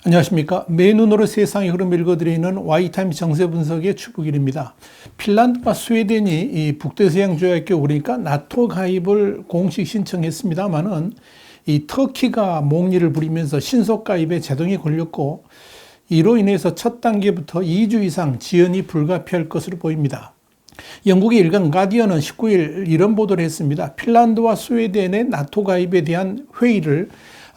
안녕하십니까. 맨눈으로 세상의 흐름 읽어드리는 Y타임스 정세 분석의 추부길입니다. 핀란드와 스웨덴이 이 북대서양 조약에 오르니까 나토 가입을 공식 신청했습니다만은 이 터키가 몽리를 부리면서 신속 가입에 제동이 걸렸고, 이로 인해서 첫 단계부터 2주 이상 지연이 불가피할 것으로 보입니다. 영국의 일간 가디언은 19일 이런 보도를 했습니다. 핀란드와 스웨덴의 나토 가입에 대한 회의를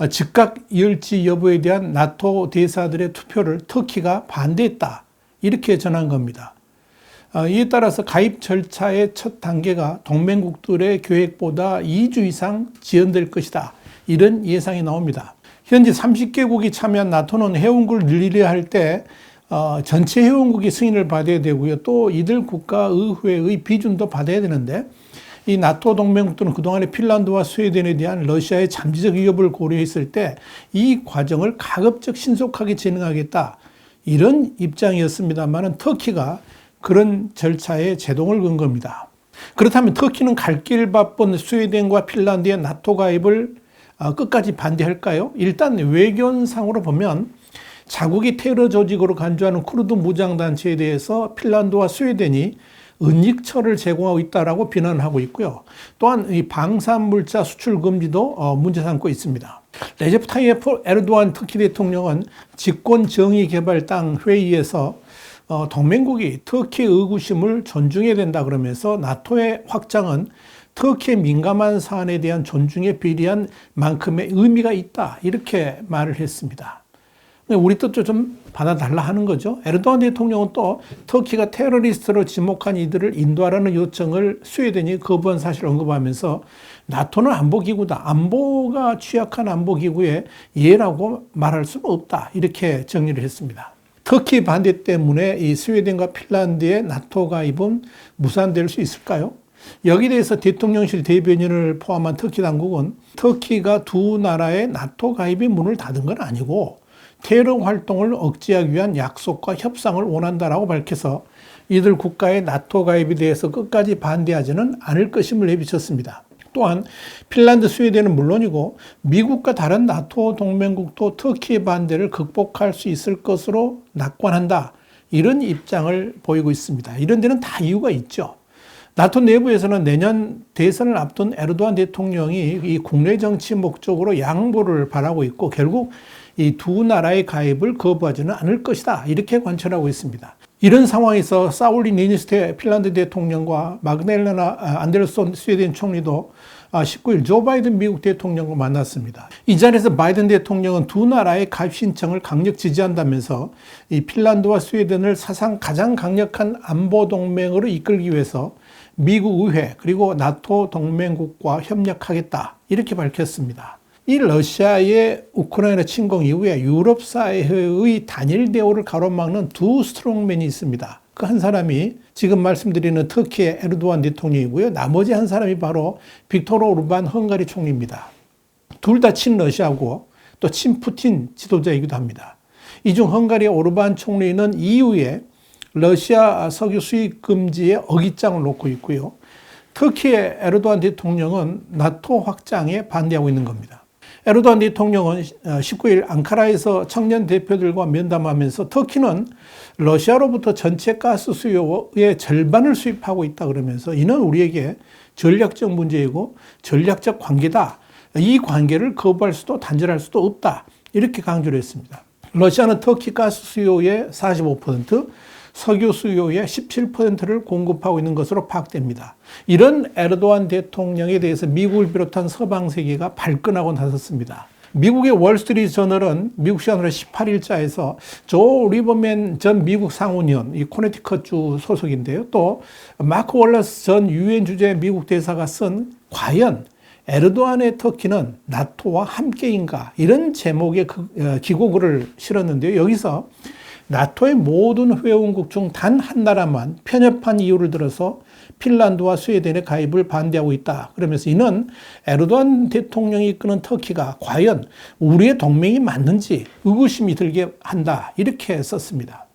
즉각 열지 여부에 대한 나토 대사들의 투표를 터키가 반대했다, 이렇게 전한 겁니다. 이에 따라서 가입 절차의 첫 단계가 동맹국들의 계획보다 2주 이상 지연될 것이다, 이런 예상이 나옵니다. 현재 30개국이 참여한 나토는 회원국을 늘리려 할 때 전체 회원국이 승인을 받아야 되고요. 또 이들 국가의회의 비준도 받아야 되는데, 이 나토 동맹국들은 그동안에 핀란드와 스웨덴에 대한 러시아의 잠재적 위협을 고려했을 때 이 과정을 가급적 신속하게 진행하겠다, 이런 입장이었습니다만 터키가 그런 절차에 제동을 건 겁니다. 그렇다면 터키는 갈 길 바쁜 스웨덴과 핀란드의 나토 가입을 끝까지 반대할까요? 일단 외교상으로 보면 자국이 테러 조직으로 간주하는 쿠르드 무장단체에 대해서 핀란드와 스웨덴이 은닉처를 제공하고 있다라고 비난하고 있고요. 또한 이 방산물자 수출 금지도 문제 삼고 있습니다. 레제프 타이예프 에르도안 터키 대통령은 집권정의개발당 회의에서 동맹국이 터키의 의구심을 존중해야 된다 그러면서 나토의 확장은 터키의 민감한 사안에 대한 존중에 비례한 만큼의 의미가 있다, 이렇게 말을 했습니다. 우리 뜻도 좀 받아달라 하는 거죠. 에르도안 대통령은 또 터키가 테러리스트로 지목한 이들을 인도하라는 요청을 스웨덴이 거부한 사실을 언급하면서 나토는 안보기구다, 안보가 취약한 안보기구의 예라고 말할 수는 없다, 이렇게 정리를 했습니다. 터키 반대 때문에 이 스웨덴과 핀란드의 나토 가입은 무산될 수 있을까요? 여기에 대해서 대통령실 대변인을 포함한 터키 당국은 터키가 두 나라의 나토 가입의 문을 닫은 건 아니고 테러 활동을 억제하기 위한 약속과 협상을 원한다라고 밝혀서 이들 국가의 나토 가입에 대해서 끝까지 반대하지는 않을 것임을 내비쳤습니다. 또한 핀란드, 스웨덴은 물론이고 미국과 다른 나토 동맹국도 터키의 반대를 극복할 수 있을 것으로 낙관한다, 이런 입장을 보이고 있습니다. 이런 데는 다 이유가 있죠. 나토 내부에서는 내년 대선을 앞둔 에르도안 대통령이 이 국내 정치 목적으로 양보를 바라고 있고 결국 이 두 나라의 가입을 거부하지는 않을 것이다, 이렇게 관찰하고 있습니다. 이런 상황에서 사울리 니니스테 핀란드 대통령과 마그달레나 안데르손 스웨덴 총리도 19일 조 바이든 미국 대통령과 만났습니다. 이 자리에서 바이든 대통령은 두 나라의 가입 신청을 강력 지지한다면서 이 핀란드와 스웨덴을 사상 가장 강력한 안보 동맹으로 이끌기 위해서 미국 의회 그리고 나토 동맹국과 협력하겠다, 이렇게 밝혔습니다. 이 러시아의 우크라이나 침공 이후에 유럽 사회의 단일 대우를 가로막는 두 스트롱맨이 있습니다. 그 한 사람이 지금 말씀드리는 터키의 에르도안 대통령이고요. 나머지 한 사람이 바로 빅토르 오르반 헝가리 총리입니다. 둘 다 친러시아고 또 친푸틴 지도자이기도 합니다. 이 중 헝가리의 오르반 총리는 EU에 러시아 석유 수입 금지에 어깃장을 놓고 있고요. 터키의 에르도안 대통령은 나토 확장에 반대하고 있는 겁니다. 에르도안 대통령은 19일 앙카라에서 청년 대표들과 면담하면서 터키는 러시아로부터 전체 가스 수요의 절반을 수입하고 있다 그러면서 이는 우리에게 전략적 문제이고 전략적 관계다, 이 관계를 거부할 수도 단절할 수도 없다, 이렇게 강조를 했습니다. 러시아는 터키 가스 수요의 45%, 석유 수요의 17%를 공급하고 있는 것으로 파악됩니다. 이런 에르도안 대통령에 대해서 미국을 비롯한 서방 세계가 발끈하고 나섰습니다. 미국의 월스트리트 저널은 미국 시간으로 18일자에서 조 리버맨 전 미국 상원의원, 이 코네티컷주 소속인데요. 또 마크 월러스 전 유엔 주재 미국 대사가 쓴 과연 에르도안의 터키는 나토와 함께인가, 이런 제목의 기고글을 실었는데요. 여기서 나토의 모든 회원국 중 단 한 나라만 편협한 이유를 들어서 핀란드와 스웨덴의 가입을 반대하고 있다. 그러면서 이는 에르도안 대통령이 이끄는 터키가 과연 우리의 동맹이 맞는지 의구심이 들게 한다. 이렇게 썼습니다.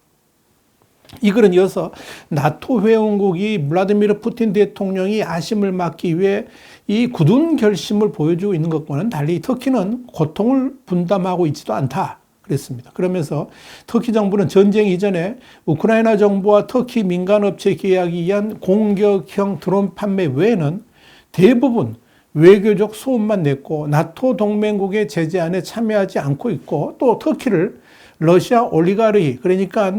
이 글은 이어서 나토 회원국이 블라디미르 푸틴 대통령이 야심을 막기 위해 이 굳은 결심을 보여주고 있는 것과는 달리 터키는 고통을 분담하고 있지도 않다. 그랬습니다. 그러면서 터키 정부는 전쟁 이전에 우크라이나 정부와 터키 민간업체 계약에 의한 공격형 드론 판매 외에는 대부분 외교적 소음만 냈고 나토 동맹국의 제재안에 참여하지 않고 있고 또 터키를 러시아 올리가르히 그러니까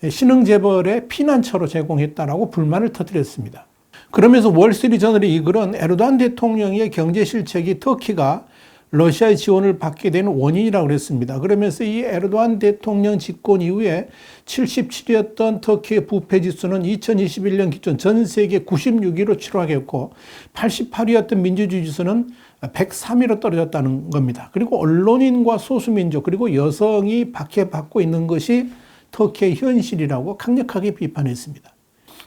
신흥재벌의 피난처로 제공했다라고 불만을 터뜨렸습니다. 그러면서 월스트리트저널의 이 글은 에르도안 대통령의 경제 실책이 터키가 러시아의 지원을 받게 되는 원인이라고 그랬습니다. 그러면서 이 에르도안 대통령 집권 이후에 77위였던 터키의 부패 지수는 2021년 기준 전 세계 96위로 추락했고 88위였던 민주주의 지수는 103위로 떨어졌다는 겁니다. 그리고 언론인과 소수민족 그리고 여성이 박해받고 있는 것이 터키의 현실이라고 강력하게 비판했습니다.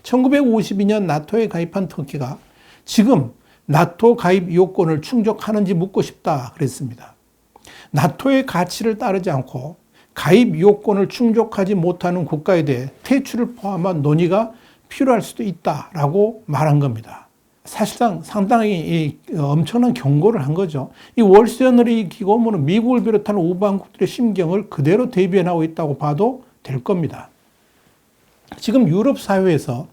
1952년 나토에 가입한 터키가 지금 나토 가입 요건을 충족하는지 묻고 싶다 그랬습니다. 나토의 가치를 따르지 않고 가입 요건을 충족하지 못하는 국가에 대해 퇴출을 포함한 논의가 필요할 수도 있다라고 말한 겁니다. 사실상 상당히 엄청난 경고를 한 거죠. 이 월스트리트저널의 기고문은 미국을 비롯한 우방국들의 심경을 그대로 대변하고 하고 있다고 봐도 될 겁니다. 지금 유럽 사회에서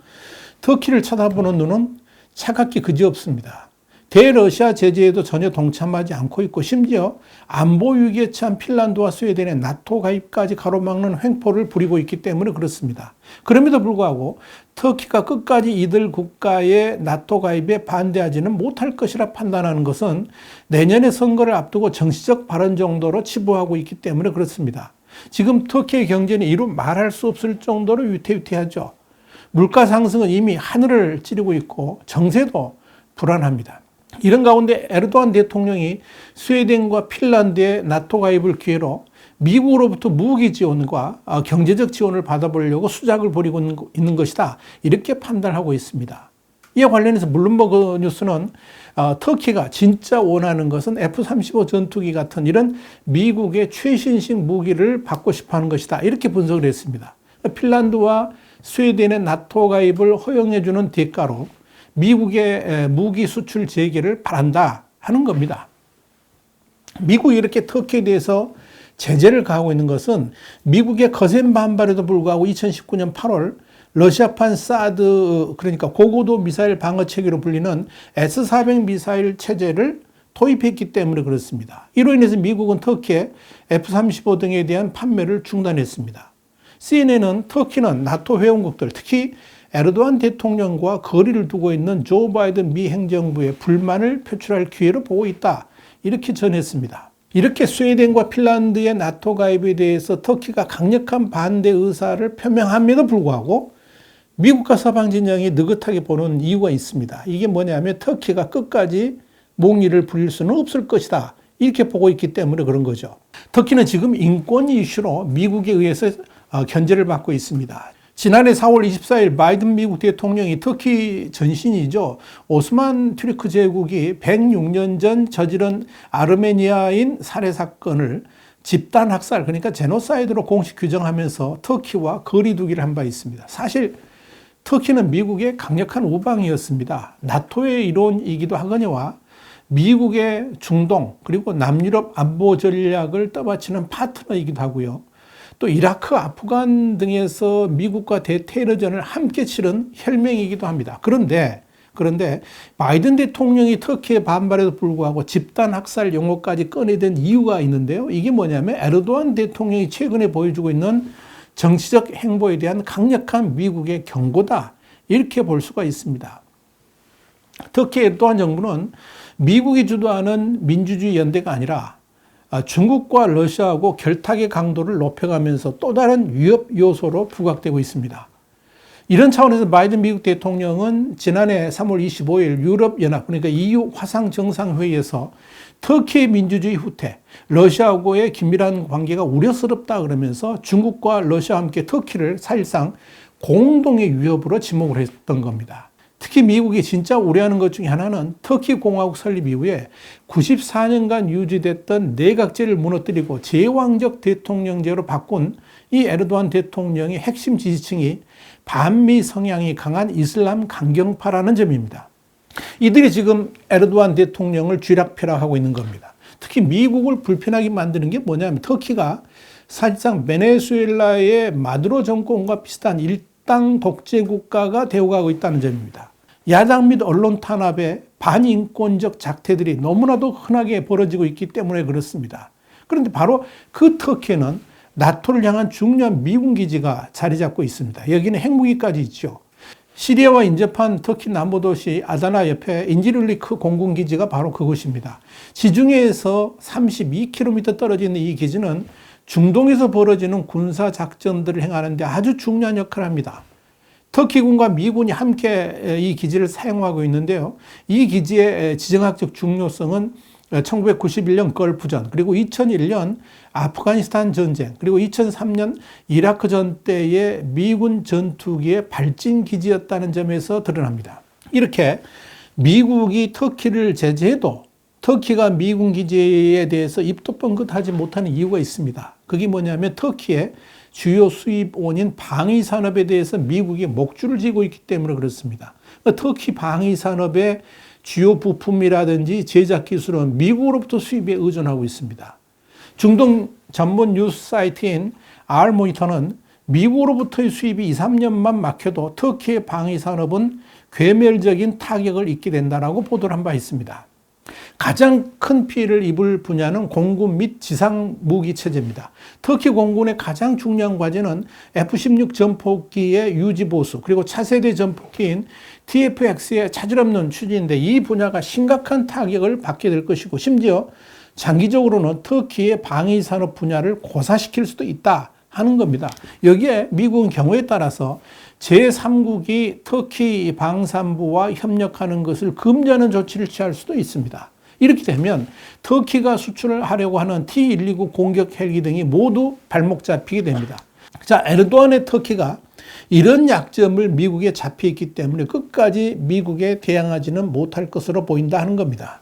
터키를 쳐다보는 눈은 차갑기 그지없습니다. 대러시아 제재에도 전혀 동참하지 않고 있고 심지어 안보 위기에 처한 핀란드와 스웨덴의 나토 가입까지 가로막는 횡포를 부리고 있기 때문에 그렇습니다. 그럼에도 불구하고 터키가 끝까지 이들 국가의 나토 가입에 반대하지는 못할 것이라 판단하는 것은 내년의 선거를 앞두고 정치적 발언 정도로 치부하고 있기 때문에 그렇습니다. 지금 터키의 경제는 이루 말할 수 없을 정도로 위태위태하죠. 물가 상승은 이미 하늘을 찌르고 있고 정세도 불안합니다. 이런 가운데 에르도안 대통령이 스웨덴과 핀란드의 나토 가입을 기회로 미국으로부터 무기 지원과 경제적 지원을 받아보려고 수작을 벌이고 있는 것이다. 이렇게 판단하고 있습니다. 이에 관련해서 블룸버그 뉴스는 터키가 진짜 원하는 것은 F-35 전투기 같은 이런 미국의 최신식 무기를 받고 싶어 하는 것이다. 이렇게 분석을 했습니다. 핀란드와 스웨덴의 나토 가입을 허용해주는 대가로 미국의 무기 수출 재개를 바란다 하는 겁니다. 미국이 이렇게 터키에 대해서 제재를 가하고 있는 것은 미국의 거센 반발에도 불구하고 2019년 8월 러시아판 사드 그러니까 고고도 미사일 방어 체계로 불리는 S-400 미사일 체제를 도입했기 때문에 그렇습니다. 이로 인해서 미국은 터키에 F-35 등에 대한 판매를 중단했습니다. CNN은 터키는 나토 회원국들 특히 에르도안 대통령과 거리를 두고 있는 조 바이든 미 행정부의 불만을 표출할 기회로 보고 있다. 이렇게 전했습니다. 이렇게 스웨덴과 핀란드의 나토 가입에 대해서 터키가 강력한 반대 의사를 표명함에도 불구하고 미국과 서방 진영이 느긋하게 보는 이유가 있습니다. 이게 뭐냐면 터키가 끝까지 몽리를 부릴 수는 없을 것이다. 이렇게 보고 있기 때문에 그런 거죠. 터키는 지금 인권 이슈로 미국에 의해서 견제를 받고 있습니다. 지난해 4월 24일 바이든 미국 대통령이 터키 전신이죠. 오스만 튀르크 제국이 106년 전 저지른 아르메니아인 살해 사건을 집단 학살 그러니까 제노사이드로 공식 규정하면서 터키와 거리두기를 한 바 있습니다. 사실 터키는 미국의 강력한 우방이었습니다. 나토의 일원이기도 하거니와 미국의 중동 그리고 남유럽 안보 전략을 떠받치는 파트너이기도 하고요. 또 이라크, 아프간 등에서 미국과 대테러전을 함께 치른 혈맹이기도 합니다. 그런데 바이든 대통령이 터키의 반발에도 불구하고 집단 학살 용어까지 꺼내든 이유가 있는데요. 이게 뭐냐면 에르도안 대통령이 최근에 보여주고 있는 정치적 행보에 대한 강력한 미국의 경고다. 이렇게 볼 수가 있습니다. 터키 에르도안 정부는 미국이 주도하는 민주주의 연대가 아니라 중국과 러시아하고 결탁의 강도를 높여가면서 또 다른 위협 요소로 부각되고 있습니다. 이런 차원에서 바이든 미국 대통령은 지난해 3월 25일 유럽연합 그러니까 EU 화상정상회의에서 터키의 민주주의 후퇴, 러시아하고의 긴밀한 관계가 우려스럽다 그러면서 중국과 러시아와 함께 터키를 사실상 공동의 위협으로 지목을 했던 겁니다. 특히 미국이 진짜 우려하는 것 중에 하나는 터키 공화국 설립 이후에 94년간 유지됐던 내각제를 무너뜨리고 제왕적 대통령제로 바꾼 이 에르도안 대통령의 핵심 지지층이 반미 성향이 강한 이슬람 강경파라는 점입니다. 이들이 지금 에르도안 대통령을 쥐락펴락하고 있는 겁니다. 특히 미국을 불편하게 만드는 게 뭐냐면 터키가 사실상 베네수엘라의 마두로 정권과 비슷한 일당 독재 국가가 되어가고 있다는 점입니다. 야당 및 언론 탄압에 반인권적 작태들이 너무나도 흔하게 벌어지고 있기 때문에 그렇습니다. 그런데 바로 그 터키에는 나토를 향한 중요한 미군 기지가 자리 잡고 있습니다. 여기는 핵무기까지 있죠. 시리아와 인접한 터키 남부도시 아다나 옆에 인지룰리크 공군기지가 바로 그곳입니다. 지중해에서 32km 떨어져 있는 이 기지는 중동에서 벌어지는 군사작전들을 행하는 데 아주 중요한 역할을 합니다. 터키군과 미군이 함께 이 기지를 사용하고 있는데요. 이 기지의 지정학적 중요성은 1991년 걸프전, 그리고 2001년 아프가니스탄 전쟁, 그리고 2003년 이라크전 때의 미군 전투기의 발진 기지였다는 점에서 드러납니다. 이렇게 미국이 터키를 제재해도 터키가 미군 기지에 대해서 입도 뻥긋하지 못하는 이유가 있습니다. 그게 뭐냐면 터키의 주요 수입원인 방위산업에 대해서 미국이 목줄을 쥐고 있기 때문에 그렇습니다. 터키 방위산업의 주요 부품이라든지 제작 기술은 미국으로부터 수입에 의존하고 있습니다. 중동 전문 뉴스 사이트인 R모니터는 미국으로부터의 수입이 2, 3년만 막혀도 터키의 방위산업은 괴멸적인 타격을 입게 된다라고 보도를 한 바 있습니다. 가장 큰 피해를 입을 분야는 공군 및 지상 무기 체제입니다. 터키 공군의 가장 중요한 과제는 F-16 전폭기의 유지 보수, 그리고 차세대 전폭기인 TFX의 차질없는 추진인데 이 분야가 심각한 타격을 받게 될 것이고 심지어 장기적으로는 터키의 방위 산업 분야를 고사시킬 수도 있다 하는 겁니다. 여기에 미국은 경우에 따라서 제3국이 터키 방산부와 협력하는 것을 금지하는 조치를 취할 수도 있습니다. 이렇게 되면 터키가 수출을 하려고 하는 T-129 공격 헬기 등이 모두 발목 잡히게 됩니다. 자, 에르도안의 터키가 이런 약점을 미국에 잡혀 있기 때문에 끝까지 미국에 대항하지는 못할 것으로 보인다 하는 겁니다.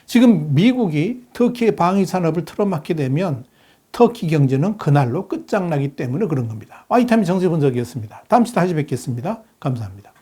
지금 미국이 터키의 방위 산업을 틀어막게 되면 터키 경제는 그날로 끝장나기 때문에 그런 겁니다. 와이타임 정세 분석이었습니다. 다음 시간에 다시 뵙겠습니다. 감사합니다.